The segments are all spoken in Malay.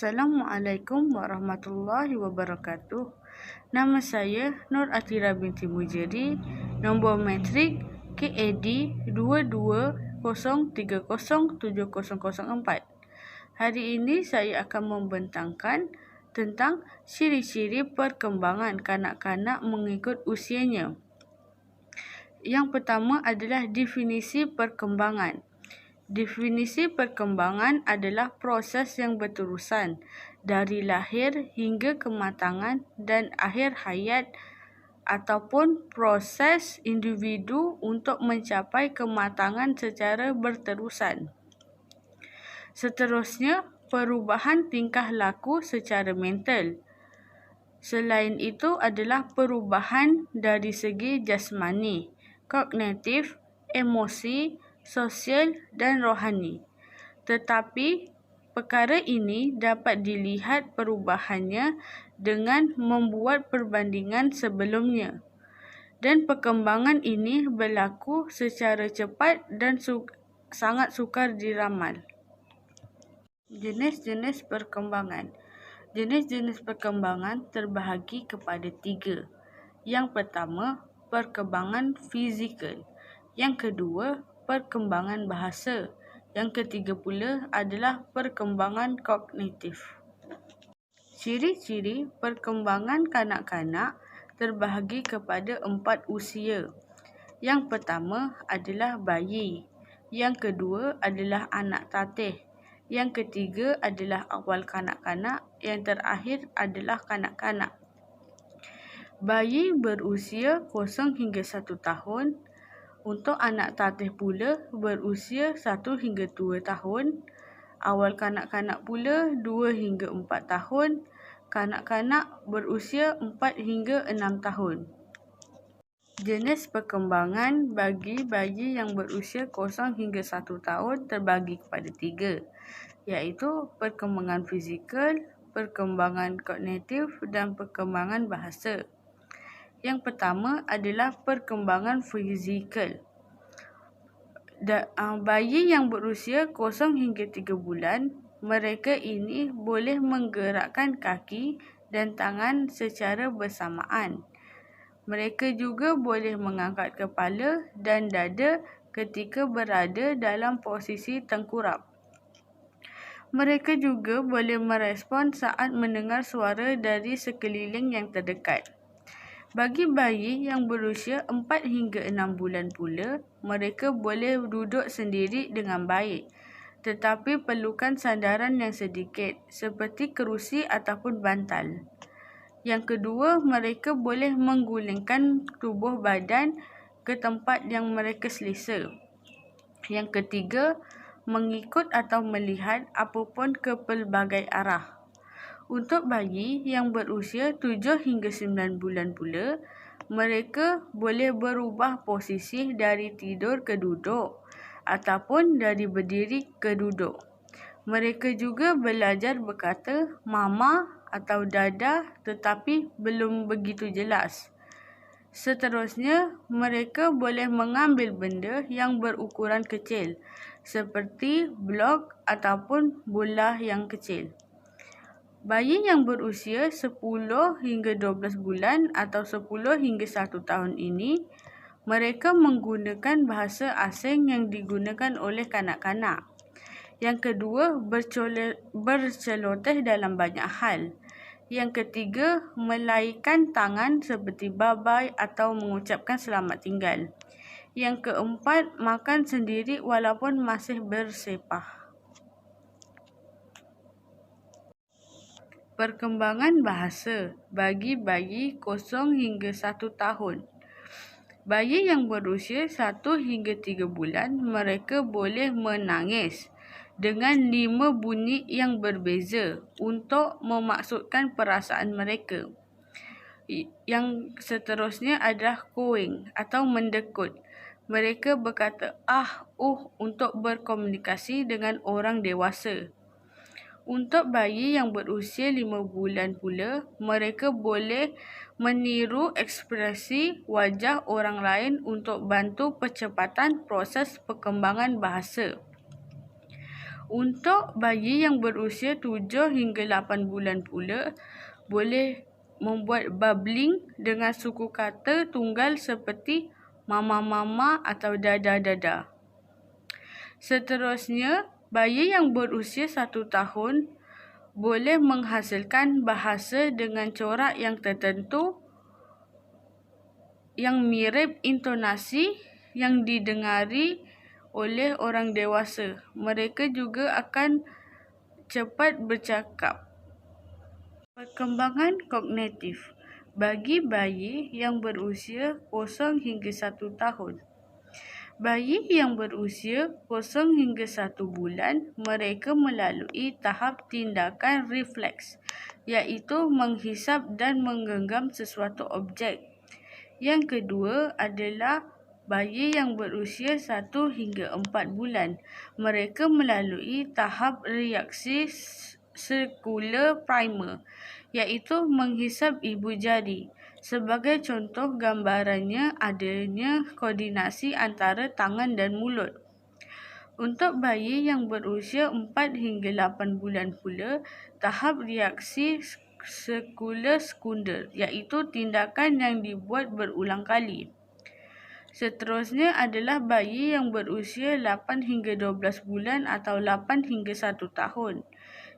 Assalamualaikum warahmatullahi wabarakatuh. Nama saya Nur Atira binti Mujeri, nombor metrik KAD 2203070004. Hari ini saya akan membentangkan tentang ciri-ciri perkembangan kanak-kanak mengikut usianya. Yang pertama adalah definisi perkembangan. Definisi perkembangan adalah proses yang berterusan dari lahir hingga kematangan dan akhir hayat ataupun proses individu untuk mencapai kematangan secara berterusan. Seterusnya, perubahan tingkah laku secara mental. Selain itu adalah perubahan dari segi jasmani, kognitif, emosi, sosial dan rohani. Tetapi perkara ini dapat dilihat perubahannya dengan membuat perbandingan sebelumnya. Dan perkembangan ini berlaku secara cepat dan sangat sukar diramal. Jenis-jenis perkembangan. Jenis-jenis perkembangan terbahagi kepada 3. Yang pertama, perkembangan fizikal. Yang kedua, perkembangan bahasa. Yang ketiga pula adalah perkembangan kognitif. Ciri-ciri perkembangan kanak-kanak terbahagi kepada 4 usia. Yang pertama adalah bayi. Yang kedua adalah anak tatih. Yang ketiga adalah awal kanak-kanak. Yang terakhir adalah kanak-kanak. Bayi berusia 0 hingga 1 tahun. Untuk anak tatih pula berusia 1 hingga 2 tahun. Awal kanak-kanak pula 2 hingga 4 tahun. Kanak-kanak berusia 4 hingga 6 tahun. Jenis perkembangan bagi bayi yang berusia 0 hingga 1 tahun terbagi kepada 3, iaitu perkembangan fizikal, perkembangan kognitif dan perkembangan bahasa. Yang pertama adalah perkembangan fizikal. Bayi yang berusia 0 hingga 3 bulan, mereka ini boleh menggerakkan kaki dan tangan secara bersamaan. Mereka juga boleh mengangkat kepala dan dada ketika berada dalam posisi tengkurap. Mereka juga boleh merespon saat mendengar suara dari sekeliling yang terdekat. Bagi bayi yang berusia 4 hingga 6 bulan pula, mereka boleh duduk sendiri dengan baik, tetapi perlukan sandaran yang sedikit, seperti kerusi ataupun bantal. Yang kedua, mereka boleh menggulingkan tubuh badan ke tempat yang mereka selesa. Yang ketiga, mengikut atau melihat apapun ke pelbagai arah. Untuk bayi yang berusia 7 hingga 9 bulan pula, mereka boleh berubah posisi dari tidur ke duduk ataupun dari berdiri ke duduk. Mereka juga belajar berkata mama atau dada, tetapi belum begitu jelas. Seterusnya, mereka boleh mengambil benda yang berukuran kecil, seperti blok ataupun bola yang kecil. Bayi yang berusia 10 hingga 12 bulan atau 10 hingga 1 tahun ini, mereka menggunakan bahasa asing yang digunakan oleh kanak-kanak. Yang kedua, berceloteh dalam banyak hal. Yang ketiga, melaikan tangan seperti bye-bye atau mengucapkan selamat tinggal. Yang keempat, makan sendiri walaupun masih bersepah. Perkembangan bahasa bagi bayi 0 hingga 1 tahun. Bayi yang berusia 1 hingga 3 bulan, mereka boleh menangis dengan 5 bunyi yang berbeza untuk memaksudkan perasaan mereka. Yang seterusnya adalah cooing atau mendekut. Mereka berkata untuk berkomunikasi dengan orang dewasa. Untuk bayi yang berusia 5 bulan pula, mereka boleh meniru ekspresi wajah orang lain untuk bantu percepatan proses perkembangan bahasa. Untuk bayi yang berusia 7 hingga 8 bulan pula, boleh membuat babbling dengan suku kata tunggal seperti mama-mama atau dada-dada. Seterusnya, bayi yang berusia 1 tahun boleh menghasilkan bahasa dengan corak yang tertentu yang mirip intonasi yang didengari oleh orang dewasa. Mereka juga akan cepat bercakap. Perkembangan kognitif bagi bayi yang berusia 0 hingga 1 tahun. Bayi yang berusia 0 hingga 1 bulan, mereka melalui tahap tindakan refleks, iaitu menghisap dan menggenggam sesuatu objek. Yang kedua adalah bayi yang berusia 1 hingga 4 bulan. Mereka melalui tahap reaksi sekular primer, iaitu menghisap ibu jari. Sebagai contoh gambarannya adanya koordinasi antara tangan dan mulut. Untuk bayi yang berusia 4 hingga 8 bulan pula, tahap reaksi sekular sekunder, iaitu tindakan yang dibuat berulang kali. Seterusnya adalah bayi yang berusia 8 hingga 12 bulan atau 8 hingga 1 tahun,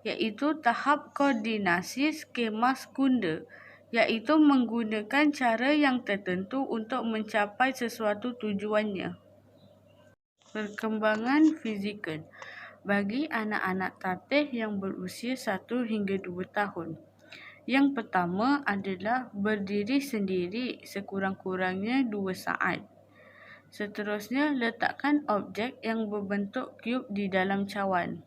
iaitu tahap koordinasi skema sekunder, iaitu menggunakan cara yang tertentu untuk mencapai sesuatu tujuannya. Perkembangan fizikal bagi anak-anak tatih yang berusia 1 hingga 2 tahun. Yang pertama adalah berdiri sendiri sekurang-kurangnya 2 saat. Seterusnya, letakkan objek yang berbentuk cube di dalam cawan.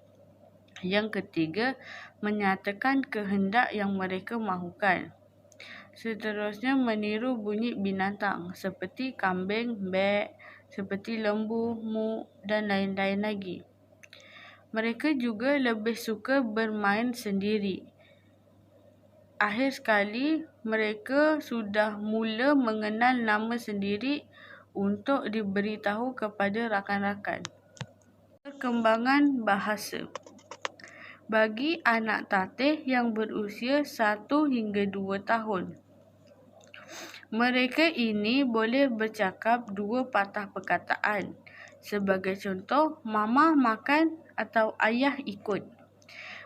Yang ketiga, menyatakan kehendak yang mereka mahukan. Seterusnya, meniru bunyi binatang seperti kambing, bek, seperti lembu, mu dan lain-lain lagi. Mereka juga lebih suka bermain sendiri. Akhir sekali, mereka sudah mula mengenal nama sendiri untuk diberitahu kepada rakan-rakan. Perkembangan bahasa bagi anak tatih yang berusia 1 hingga 2 tahun. Mereka ini boleh bercakap 2 patah perkataan. Sebagai contoh, mama makan atau ayah ikut.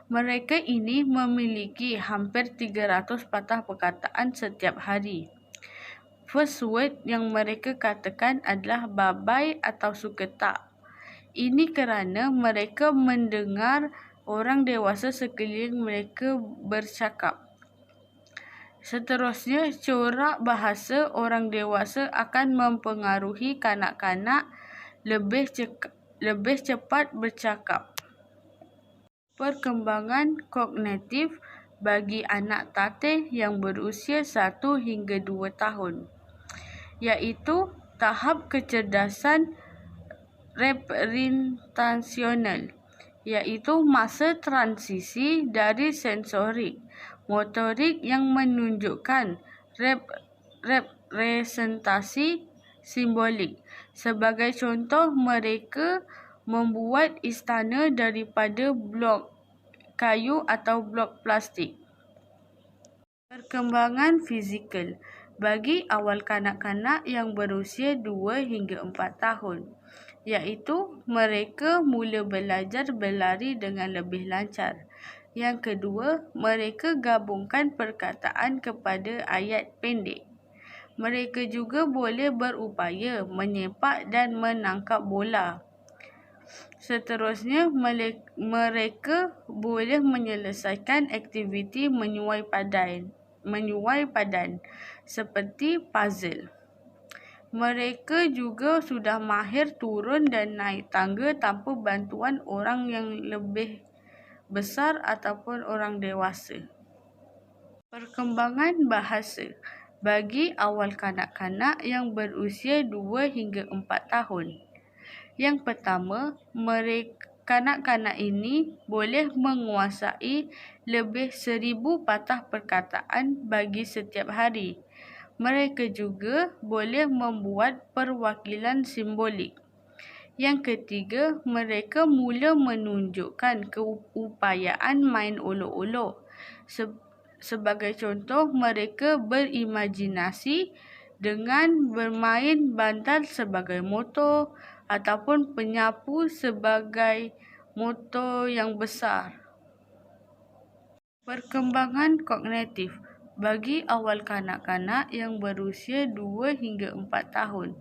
Mereka ini memiliki hampir 300 patah perkataan setiap hari. First word yang mereka katakan adalah bye-bye atau suka tak. Ini kerana mereka mendengar orang dewasa sekeliling mereka bercakap. Seterusnya, corak bahasa orang dewasa akan mempengaruhi kanak-kanak lebih cepat bercakap. Perkembangan kognitif bagi anak tatih yang berusia 1 hingga 2 tahun, iaitu tahap kecerdasan representasional, iaitu masa transisi dari sensorik, motorik yang menunjukkan representasi simbolik. Sebagai contoh, mereka membuat istana daripada blok kayu atau blok plastik. Perkembangan fizikal bagi awal kanak-kanak yang berusia 2 hingga 4 tahun, iaitu mereka mula belajar berlari dengan lebih lancar. Yang kedua, mereka gabungkan perkataan kepada ayat pendek. Mereka juga boleh berupaya menyepak dan menangkap bola. Seterusnya, mereka boleh menyelesaikan aktiviti menyuai padan seperti puzzle. Mereka juga sudah mahir turun dan naik tangga tanpa bantuan orang yang lebih besar ataupun orang dewasa. Perkembangan bahasa bagi awal kanak-kanak yang berusia 2 hingga 4 tahun. Yang pertama, kanak-kanak ini boleh menguasai lebih 1000 patah perkataan bagi setiap hari. Mereka juga boleh membuat perwakilan simbolik. Yang ketiga, mereka mula menunjukkan keupayaan main olok-olok. Sebagai contoh, mereka berimajinasi dengan bermain bantal sebagai motor ataupun penyapu sebagai motor yang besar. Perkembangan kognitif bagi awal kanak-kanak yang berusia 2 hingga 4 tahun.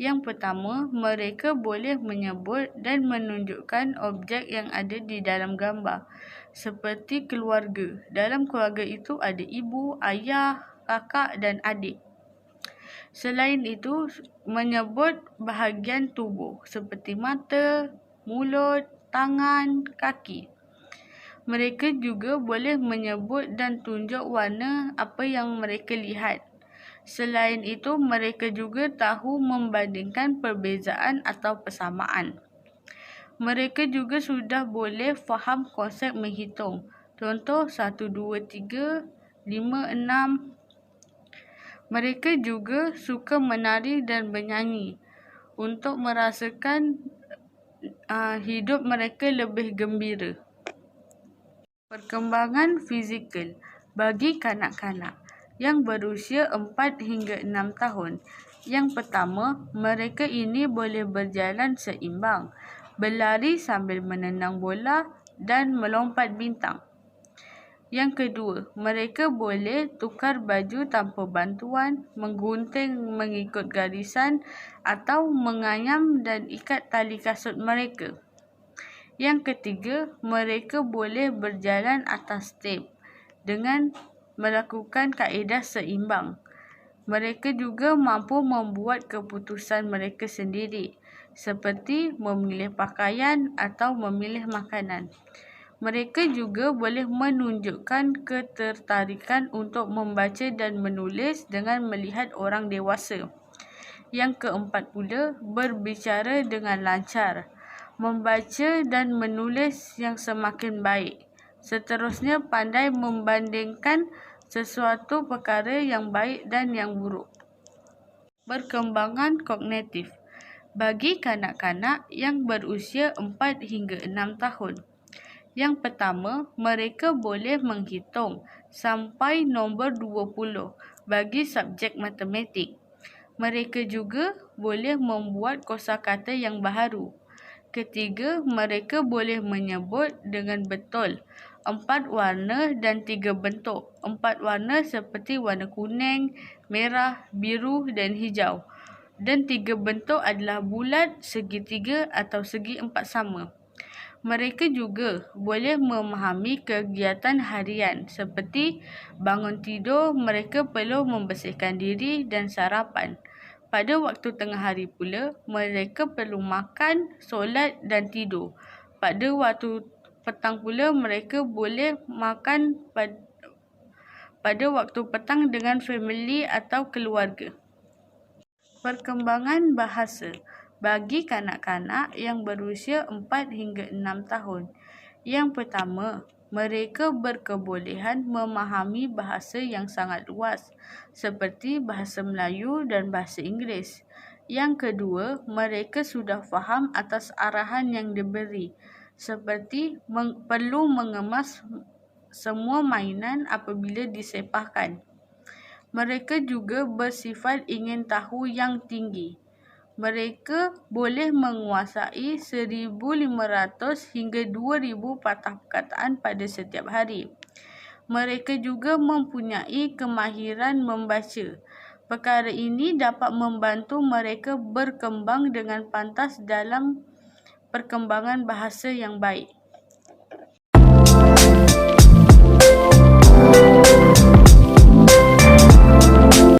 Yang pertama, mereka boleh menyebut dan menunjukkan objek yang ada di dalam gambar, seperti keluarga. Dalam keluarga itu ada ibu, ayah, kakak dan adik. Selain itu, menyebut bahagian tubuh seperti mata, mulut, tangan, kaki. Mereka juga boleh menyebut dan tunjuk warna apa yang mereka lihat. Selain itu, mereka juga tahu membandingkan perbezaan atau persamaan. Mereka juga sudah boleh faham konsep menghitung. Contoh 1, 2, 3, 5, 6. Mereka juga suka menari dan bernyanyi untuk merasakan hidup mereka lebih gembira. Perkembangan fizikal bagi kanak-kanak yang berusia 4 hingga 6 tahun. Yang pertama, mereka ini boleh berjalan seimbang, berlari sambil menendang bola dan melompat bintang. Yang kedua, mereka boleh tukar baju tanpa bantuan, menggunting mengikut garisan atau menganyam dan ikat tali kasut mereka. Yang ketiga, mereka boleh berjalan atas step dengan melakukan kaedah seimbang. Mereka juga mampu membuat keputusan mereka sendiri, seperti memilih pakaian atau memilih makanan. Mereka juga boleh menunjukkan ketertarikan untuk membaca dan menulis dengan melihat orang dewasa. Yang keempat pula, berbicara dengan lancar, membaca dan menulis yang semakin baik. Seterusnya, pandai membandingkan sesuatu perkara yang baik dan yang buruk. Perkembangan kognitif bagi kanak-kanak yang berusia 4 hingga 6 tahun. Yang pertama, mereka boleh menghitung sampai nombor 20 bagi subjek matematik. Mereka juga boleh membuat kosakata yang baharu. Ketiga, mereka boleh menyebut dengan betul 4 warna dan 3 bentuk. 4 warna seperti warna kuning, merah, biru dan hijau. Dan 3 bentuk adalah bulat, segitiga atau segi 4 sama. Mereka juga boleh memahami kegiatan harian seperti bangun tidur, mereka perlu membersihkan diri dan sarapan. Pada waktu tengah hari pula, mereka perlu makan, solat dan tidur. Pada waktu petang pula, mereka boleh makan pada waktu petang dengan family atau keluarga. Perkembangan bahasa bagi kanak-kanak yang berusia 4 hingga 6 tahun. Yang pertama, mereka berkebolehan memahami bahasa yang sangat luas, seperti bahasa Melayu dan bahasa Inggeris. Yang kedua, mereka sudah faham atas arahan yang diberi, seperti perlu mengemas semua mainan apabila disepahkan. Mereka juga bersifat ingin tahu yang tinggi. Mereka boleh menguasai 1,500 hingga 2,000 patah perkataan pada setiap hari. Mereka juga mempunyai kemahiran membaca. Perkara ini dapat membantu mereka berkembang dengan pantas dalam perkembangan bahasa yang baik.